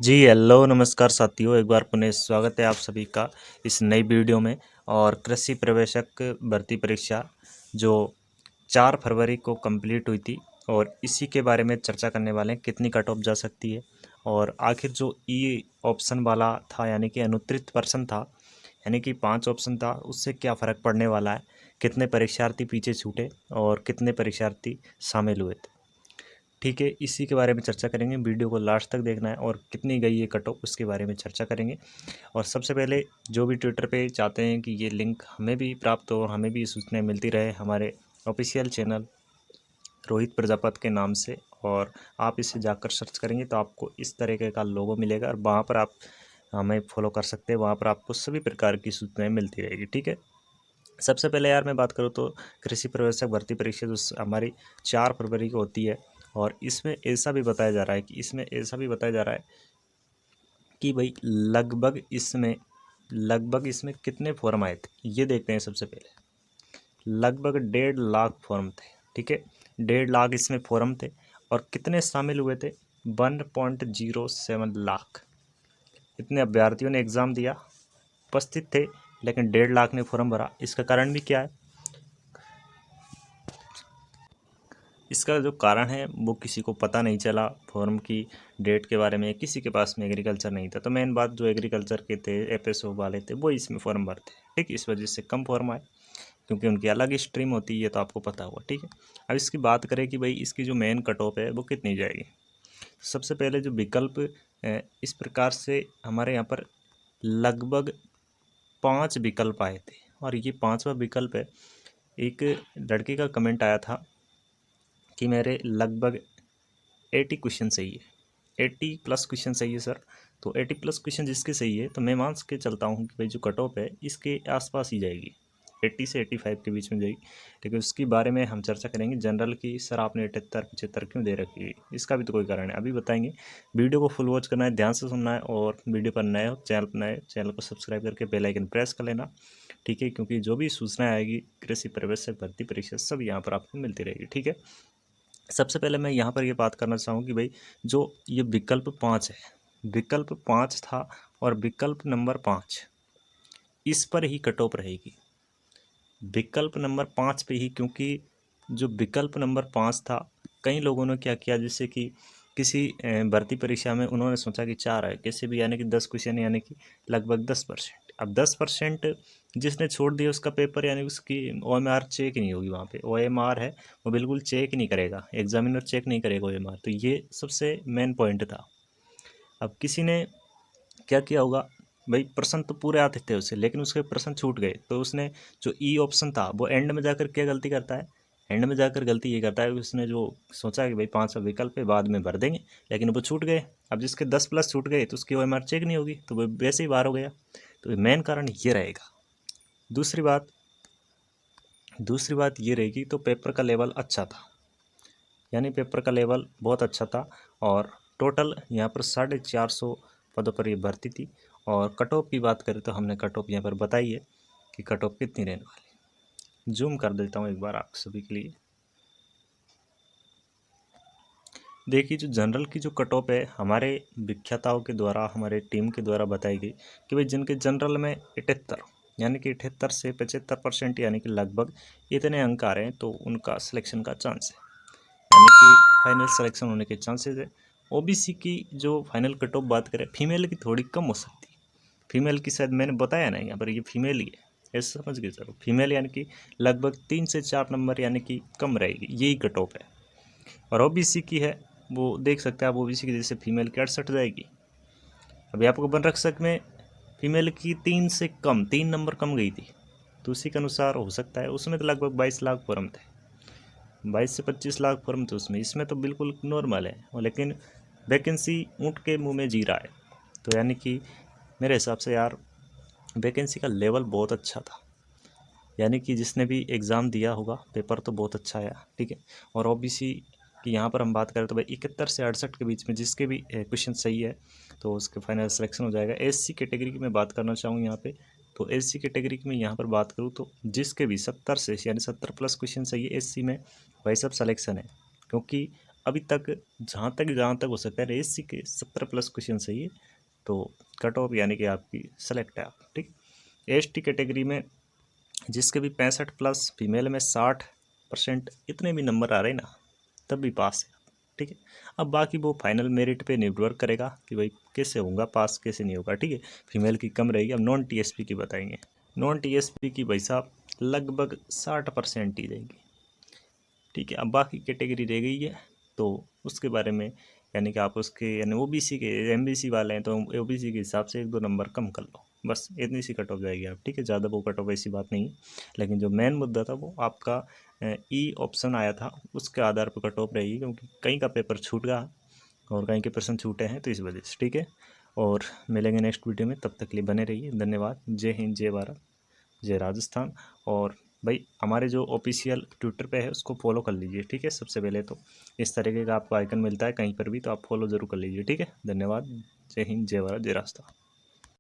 जी, hello नमस्कार साथियों, एक बार पुनः स्वागत है आप सभी का इस नई वीडियो में। और कृषि प्रवेशक भर्ती परीक्षा जो 4 फरवरी को कंप्लीट हुई थी और इसी के बारे में चर्चा करने वाले हैं, कितनी कट ऑफ जा सकती है और आखिर जो ई ऑप्शन वाला था यानी कि अनुत्तरित प्रश्न था, यानी कि 5 ऑप्शन था, उससे क्या फ़र्क पड़ने वाला है, कितने परीक्षार्थी पीछे छूटे और कितने परीक्षार्थी शामिल हुए थे। ठीक है, इसी के बारे में चर्चा करेंगे। वीडियो को लास्ट तक देखना है और कितनी गई है कट ऑफ उसके बारे में चर्चा करेंगे। और सबसे पहले जो भी ट्विटर पे चाहते हैं कि ये लिंक हमें भी प्राप्त हो, हमें भी सूचनाएं मिलती रहे, हमारे ऑफिशियल चैनल रोहित प्रजापत के नाम से, और आप इसे जाकर सर्च करेंगे तो आपको इस तरीके का लोगो मिलेगा और वहाँ पर आप हमें फॉलो कर सकते हैं। वहाँ पर आपको सभी प्रकार की सूचनाएँ मिलती रहेगी। ठीक है, सबसे पहले यार मैं बात करूँ तो कृषि प्रवेशक भर्ती परीक्षा जो हमारी 4 फरवरी को होती है, और इसमें ऐसा भी बताया जा रहा है कि भाई लगभग इसमें कितने फॉर्म आए थे, ये देखते हैं। सबसे पहले लगभग 1.5 लाख फॉर्म थे। ठीक है, 1.5 लाख इसमें फॉर्म थे और कितने शामिल हुए थे, 1.07 लाख इतने अभ्यर्थियों ने एग्ज़ाम दिया, उपस्थित थे, लेकिन 1.5 लाख ने फॉर्म भरा। इसका कारण भी क्या है? इसका जो कारण है वो किसी को पता नहीं चला, फॉर्म की डेट के बारे में किसी के पास में एग्रीकल्चर नहीं था। तो मेन बात, जो एग्रीकल्चर के थे, एफएसओ वाले थे, वो इसमें फॉर्म भरते। ठीक, इस वजह से कम फॉर्म आए, क्योंकि उनकी अलग स्ट्रीम होती है, तो आपको पता होगा। ठीक है, अब इसकी बात करें कि भाई इसकी जो मेन कट ऑफ है वो कितनी जाएगी। सबसे पहले जो विकल्प इस प्रकार से हमारे यहाँ पर लगभग 5 विकल्प आए थे, और ये 5वां विकल्प है। एक लड़के का कमेंट आया था कि मेरे लगभग 80 क्वेश्चन सही है, 80+ क्वेश्चन सही है सर। तो 80+ क्वेश्चन जिसके सही है, तो मैं मान के चलता हूँ कि भाई जो कट ऑफ है इसके आसपास ही जाएगी, 80 से 85 के बीच में जाएगी। लेकिन उसके बारे में हम चर्चा करेंगे। जनरल की सर आपने 78-75 क्यों दे रखी है, इसका भी तो कोई कारण है, अभी बताएंगे। वीडियो को फुल वॉच करना है, ध्यान से सुनना है, और वीडियो पर नए हो, चैनल को सब्सक्राइब करके बेल आइकन प्रेस कर लेना। ठीक है, क्योंकि जो भी सूचना आएगी कृषि प्रवेशक भर्ती परीक्षा सब यहाँ पर आपको मिलती रहेगी। ठीक है, सबसे पहले मैं यहाँ पर ये बात करना चाहूँ कि भाई जो ये विकल्प 5 है, विकल्प 5 था, और विकल्प नंबर 5 इस पर ही कट ऑफ रहेगी, विकल्प नंबर 5 पे ही। क्योंकि जो विकल्प नंबर 5 था, कई लोगों ने क्या किया, जैसे कि किसी भर्ती परीक्षा में उन्होंने सोचा कि 4 है कैसे भी, यानी कि 10 क्वेश्चन, यानी कि लगभग 10%। अब 10% जिसने छोड़ दिया उसका पेपर, यानी उसकी OMR चेक नहीं होगी। वहाँ पे OMR है, वो बिल्कुल चेक नहीं करेगा, एग्जामिनर चेक नहीं करेगा OMR। तो ये सबसे मेन पॉइंट था। अब किसी ने क्या किया होगा, भाई प्रश्न तो पूरे आते थे उसे, लेकिन उसके प्रश्न छूट गए, तो उसने जो ई ऑप्शन था वो एंड में जाकर क्या गलती करता है, एंड में जाकर गलती ये करता है कि उसने जो सोचा कि भाई 5 विकल्प है बाद में भर देंगे, लेकिन वो छूट गए। अब जिसके 10+ छूट गए तो उसकी OMR चेक नहीं होगी, तो वो वैसे ही बाहर हो गया। तो मेन कारण ये रहेगा। दूसरी बात ये रहेगी, तो पेपर का लेवल अच्छा था, यानी पेपर का लेवल बहुत अच्छा था। और टोटल यहाँ पर 450 पदों पर ये भर्ती थी। और कट ऑफ की बात करें तो हमने कट ऑफ यहाँ पर बताई है कि कट ऑफ कितनी रहने वाली है। जूम कर देता हूँ एक बार आप सभी के लिए। देखिए, जो जनरल की जो कट ऑफ है, हमारे विख्याताओं के द्वारा, हमारे टीम के द्वारा बताई गई कि भाई जिनके जनरल में 78, यानी कि 78 से 75%, यानी कि लगभग इतने अंक आ रहे हैं, तो उनका सिलेक्शन का चांस है, यानी कि फाइनल सिलेक्शन होने के चांसेस है। ओबीसी की जो फाइनल कट ऑफ बात करें, फीमेल की थोड़ी कम हो सकती है। फीमेल की शायद मैंने बताया ना, यहाँ पर ये फीमेल ही है, ऐसा समझ के चलो। फीमेल यानी कि लगभग 3 से 4 नंबर यानी कि कम रहेगी, यही कट ऑफ है। और ओबीसी की है, वो देख सकते हैं आप, ओबीसी की जैसे फीमेल की 68 जाएगी। अभी आपको बन रख सक में फीमेल की 3 से कम, 3 नंबर कम गई थी, तो उसी के अनुसार हो सकता है। उसमें तो लगभग 22 लाख फॉर्म थे, 22 से 25 लाख फॉर्म थे उसमें, इसमें तो बिल्कुल नॉर्मल है। और लेकिन वैकेंसी ऊँट के मुंह में जी रहा है, तो यानी कि मेरे हिसाब से यार वैकेंसी का लेवल बहुत अच्छा था, यानी कि जिसने भी एग्ज़ाम दिया होगा पेपर तो बहुत अच्छा आया। ठीक है, और ओबीसी की यहाँ पर हम बात करें तो भाई 71 से 68 के बीच में जिसके भी क्वेश्चन सही है तो उसके फाइनल सिलेक्शन हो जाएगा। एससी कैटेगरी की मैं बात करना चाहूँ यहाँ पे, तो एससी कैटेगरी की मैं यहाँ पर बात करूँ तो जिसके भी 70 से, यानी 70+ क्वेश्चन सही है एससी में, वही सब सिलेक्शन है। क्योंकि अभी तक जहाँ तक हो सकता है एससी के 70+ क्वेश्चन सही है, तो कट ऑफ यानी कि आपकी सेलेक्ट है आप, ठीक। एसटी कैटेगरी में जिसके भी 65+, फीमेल में 60%, इतने भी नंबर आ रहे हैं ना, तब भी पास है, ठीक है। अब बाकी वो फाइनल मेरिट पे निर्भर करेगा कि भाई कैसे होगा पास, कैसे नहीं होगा, ठीक है। फीमेल की कम रहेगी। अब नॉन टीएसपी की बताएंगे। नॉन टीएसपी की भाई साहब लगभग 60% ही रहेगी, ठीक है। अब बाकी कैटेगरी रह गई है, तो उसके बारे में यानी कि आप उसके यानी ओबीसी के एमबीसी वाले हैं तो ओबीसी के हिसाब से 1-2 नंबर कम कर लो, बस इतनी सी कट ऑफ जाएगी आप, ठीक है। ज़्यादा वो कट ऑफ ऐसी बात नहीं है। लेकिन जो मेन मुद्दा था वो आपका ई ऑप्शन आया था, उसके आधार पर कट ऑफ रहेगी, क्योंकि कहीं का पेपर छूट गया और कहीं के प्रश्न छूटे हैं, तो इस वजह से, ठीक है। और मिलेंगे नेक्स्ट वीडियो में, तब तक के लिए बने रहिए। धन्यवाद। जय हिंद, जय भारत, जय राजस्थान। और भाई हमारे जो ऑफिशियल ट्विटर पे है उसको फॉलो कर लीजिए, ठीक है। सबसे पहले तो इस तरीके का आपको आइकन मिलता है कहीं पर भी, तो आप फॉलो ज़रूर कर लीजिए, ठीक है। धन्यवाद। जय हिंद, जय भारत, जय राजस्थान।